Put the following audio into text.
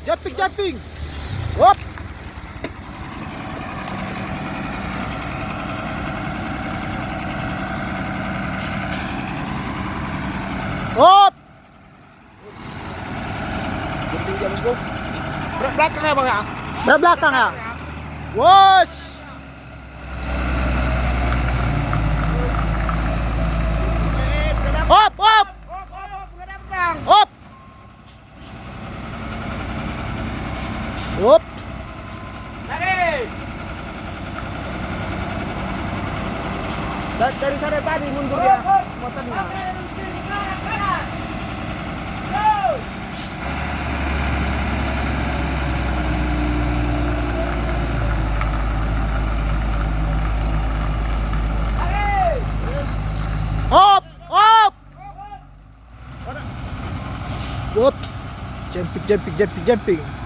Jumping, jumping. Hop. Hop. Jumping dia bosku. Belakang ya bang ya. Belakang ya. Wos. Hop, hop. Hop. Hop. Dari sana tadi mundur dia motornya. Hop, hop. Whoops. Jumping, jumping, jumping, jumping.